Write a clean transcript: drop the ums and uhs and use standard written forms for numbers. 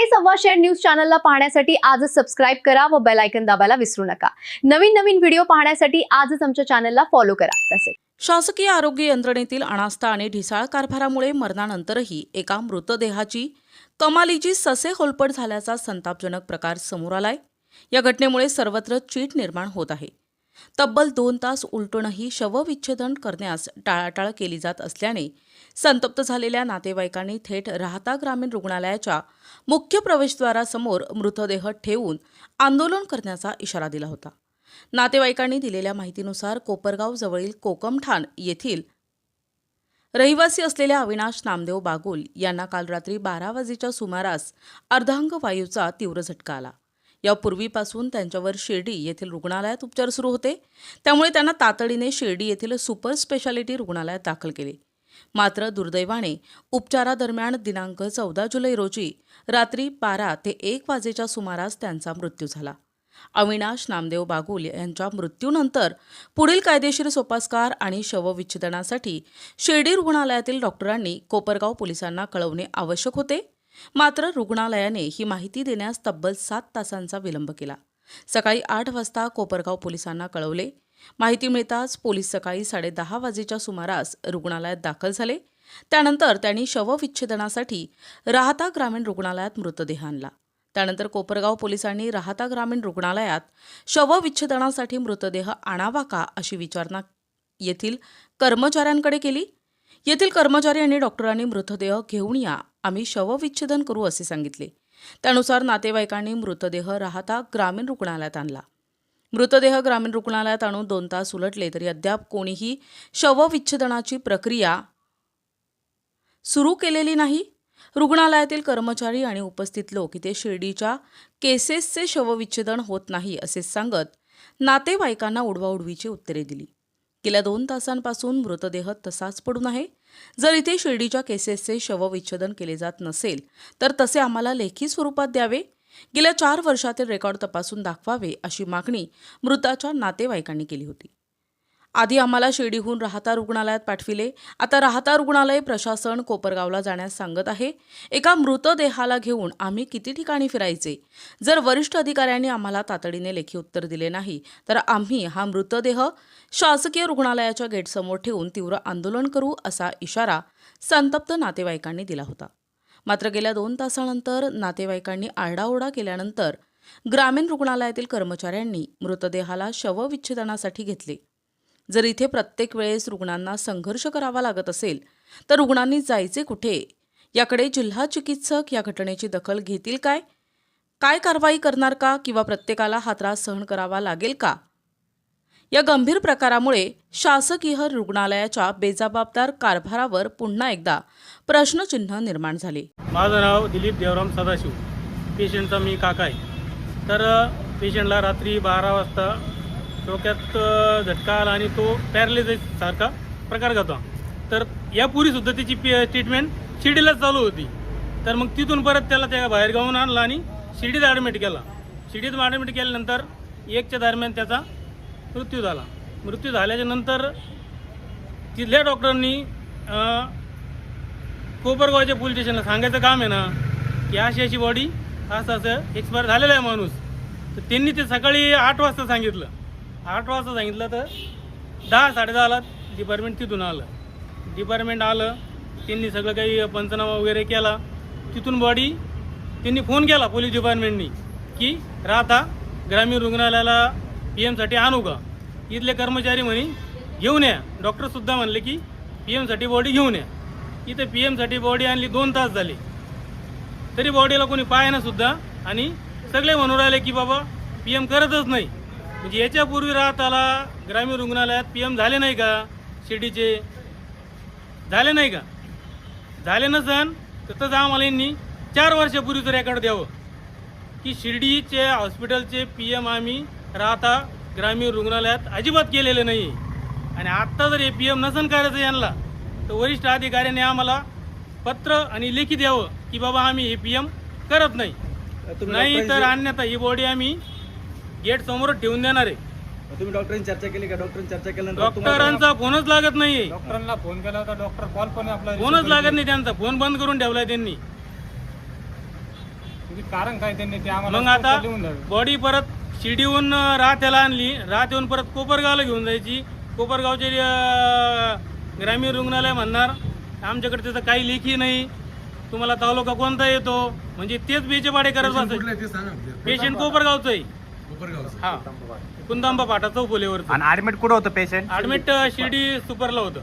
मराठी संवाद share news चॅनलला पाहण्यासाठी आजच सबस्क्राइब करा व बेल आयकॉन दाबायला विसरू नका। नवीन व्हिडिओ पाहण्यासाठी आजच आमच्या चॅनलला फॉलो करा। तसेच शासकीय आरोग्य यंत्रणेतील अनास्था आणि ढिसाळ कारभारामुळे मरणानंतरही एका मृतदेहाची कमालीची ससे होलपट झाल्याचा संतापजनक प्रकार समोर आलाय। या घटनेमुळे सर्वत्र चीड निर्माण होत आहे। तब्बल 2 तास उलटूनही शवविच्छेदन करण्यास टाळाटाळ केली जात असल्याने संतप्त झालेल्या नातेवाईकांनी थेट राहता ग्रामीण रुग्णालयाच्या मुख्य प्रवेशद्वारासमोर मृतदेह ठेवून आंदोलन करण्याचा इशारा दिला होता। नातेवाईकांनी दिलेल्या माहितीनुसार कोपरगाव जवळील कोकमठाण येथील रहिवासी असलेल्या अविनाश नामदेव बागुल यांना काल रात्री 12 वाजेच्या सुमारास अर्धांग वायूचा तीव्र झटका आला। यापूर्वीपासून त्यांच्यावर शिर्डी येथील रुग्णालयात उपचार सुरू होते, त्यामुळे त्यांना तातडीने शिर्डी येथील सुपर स्पेशालिटी रुग्णालयात दाखल केले। मात्र दुर्दैवाने उपचारादरम्यान दिनांक 14 जुलै रोजी रात्री 12 ते 1 वाजेच्या सुमारास त्यांचा मृत्यू झाला। अविनाश नामदेव बागुल यांच्या मृत्यूनंतर पुढील कायदेशीर सोपस्कार आणि शवविच्छेदनासाठी शिर्डी रुग्णालयातील डॉक्टरांनी कोपरगाव पोलिसांना कळवणे आवश्यक होते। मात्र रुग्णालयाने ही माहिती देण्यास तब्बल 7 तासांचा विलंब केला। सकाळी 8 वाजता कोपरगाव पोलिसांना कळवले। माहिती मिळताच पोलीस सकाळी 10:30 वाजेच्या सुमारास रुग्णालयात दाखल झाले। त्यानंतर त्यांनी शवविच्छेदनासाठी राहता ग्रामीण रुग्णालयात मृतदेह आणला। त्यानंतर कोपरगाव पोलिसांनी राहता ग्रामीण रुग्णालयात शवविच्छेदनासाठी मृतदेह आणावा का अशी विचारणा येथील कर्मचाऱ्यांकडे केली। येथील कर्मचारी आणि डॉक्टरांनी मृतदेह घेऊन या, आम्ही शवविच्छेदन करू असे सांगितले। त्यानुसार नातेवाईकांनी मृतदेह राहता ग्रामीण रुग्णालयात आणला। मृतदेह ग्रामीण रुग्णालयात आणून 2 तास उलटले तरी अद्याप कोणीही शवविच्छेदनाची प्रक्रिया सुरू केलेली नाही। रुग्णालयातील कर्मचारी आणि उपस्थित लोक इथे शिर्डीच्या केसेसचे शवविच्छेदन होत नाही असे सांगत नातेवाईकांना उडवाउडवीची उत्तरे दिली। गेल्या 2 तासांपासून मृतदेह तसाच पडून आहे। जर इथे शिर्डीच्या केसेसचे शवविच्छेदन केले जात नसेल तर तसे आम्हाला लेखी स्वरूपात द्यावे। गेल्या 4 वर्षातील रेकॉर्ड तपासून दाखवावे अशी मागणी मृताच्या नातेवाईकांनी केली होती। आधी आम्हाला शिर्डीहून राहता रुग्णालयात पाठविले, आता राहता रुग्णालय प्रशासन कोपरगावला जाण्यास सांगत आहे। एका मृतदेहाला घेऊन आम्ही किती ठिकाणी फिरायचे? जर वरिष्ठ अधिकाऱ्यांनी आम्हाला तातडीने लेखी उत्तर दिले नाही तर आम्ही हा मृतदेह शासकीय रुग्णालयाच्या गेटसमोर ठेवून तीव्र आंदोलन करू असा इशारा संतप्त नातेवाईकांनी दिला होता। मात्र गेल्या 2 तासानंतर नातेवाईकांनी आरडाओरडा केल्यानंतर ग्रामीण रुग्णालयातील कर्मचाऱ्यांनी मृतदेहाला शवविच्छेदनासाठी घेतले। जर इथे प्रत्येक वेळेस रुग्णांना संघर्ष करावा लागत असेल तर रुग्णांनी जायचे कुठे? याकडे जिल्हा चिकित्सक या घटनेची दखल घेतील काय कारवाई करणार का किंवा प्रत्येकाला हा त्रास सहन करावा लागेल का? या गंभीर प्रकारामुळे शासकीय रुग्णालयाच्या बेजबाबदार कारभारावर पुन्हा एकदा प्रश्नचिन्ह निर्माण झाले। माझं नाव दिलीप देवराम सदाशिव, पेशंटचा मी काका आहे। तर पेशंटला रात्री 12 वाजता डोक्यात झटका आला आणि तो पॅरालिसिस सारखा प्रकार होता। तर यापूर्वीसुद्धा त्याची ट्रीटमेंट शिर्डीलाच चालू होती। तर मग तिथून परत त्याला त्या बाहेर गावून आणला आणि शिर्डीत ॲडमिट केला। शिर्डीत ॲडमिट केल्यानंतर 1च्या दरम्यान त्याचा मृत्यू झाला। मृत्यू झाल्याच्या नंतर तिथल्या डॉक्टरांनी कोपरगावच्या पोलीस स्टेशनला सांगायचं काम आहे ना की अशी बॉडी असं एक्सपायर झालेला आहे माणूस। तर त्यांनी ते सकाळी 8 वाजता सांगितलं। 8 वाजता सांगितलं तर 10-10:30ला डिपार्टमेंट तिथून आलं। डिपार्टमेंट आलं, त्यांनी सगळं काही पंचनामा वगैरे केला। तिथून बॉडी त्यांनी फोन केला पोलीस डिपार्टमेंटनी की राहता ग्रामीण रुग्णालयाला PM साठी आणू का? इथले कर्मचारी म्हणे घेऊन या। डॉक्टरसुद्धा म्हणले की PM साठी बॉडी घेऊन या। इथे PM साठी बॉडी आणली, 2 तास झाले तरी बॉडीला कोणी पाहायना सुद्धा आणि सगळे म्हणून राहिले की बाबा PM करतच नाही। म्हणजे याच्यापूर्वी राहताला ग्रामीण रुग्णालयात PM झाले नाही का? शिर्डीचे झाले नाही का? झाले नसन तर तसं आम्हाला यांनी 4 वर्षापूर्वीचं रेकॉर्ड द्यावं की शिर्डीचे हॉस्पिटलचे PM आम्ही राहता ग्रामीण रुग्णालयात अजिबात केलेले नाही। आणि आत्ता जर हे PM नसन करायचं यांना तर वरिष्ठ अधिकाऱ्यांनी आम्हाला पत्र आणि लेखी द्यावं की बाबा आम्ही हे PM करत नाही, नाही तर अन्यथा ही बॉडी आम्ही गेट समोर ठेवून देणार आहे। तुम्ही डॉक्टरांची चर्चा केली का? डॉक्टरांची चर्चा केल्यानंतर डॉक्टरांचा फोनच लागत नाही। डॉक्टरांना फोन केला होता, डॉक्टर कॉल पण आपला फोनच लागत नाही, त्यांचा फोन बंद करून ठेवलाय त्यांनी। कारण काय त्यांनी ते आम्हाला मग आता लिहून द्यावे. बॉडी परत शिर्डीहून राहत्याला आणली, राहत्याहून परत कोपरगावला घेऊन जायची. कोपरगावचे ग्रामीण रुग्णालय म्हणणार आमच्याकडे त्याचं काही लेखी नाही, तुम्हाला तालुका कोणता येतो, म्हणजे तेच बेचेपाडे करत बसायचे. पेशंट कोपरगावचं आहे. हा, कुंदांबा फाटा चौफुलेवर आणि ऍडमिट कुठं होतं पेशंट? ऍडमिट शिर्डी सुपरला होतं.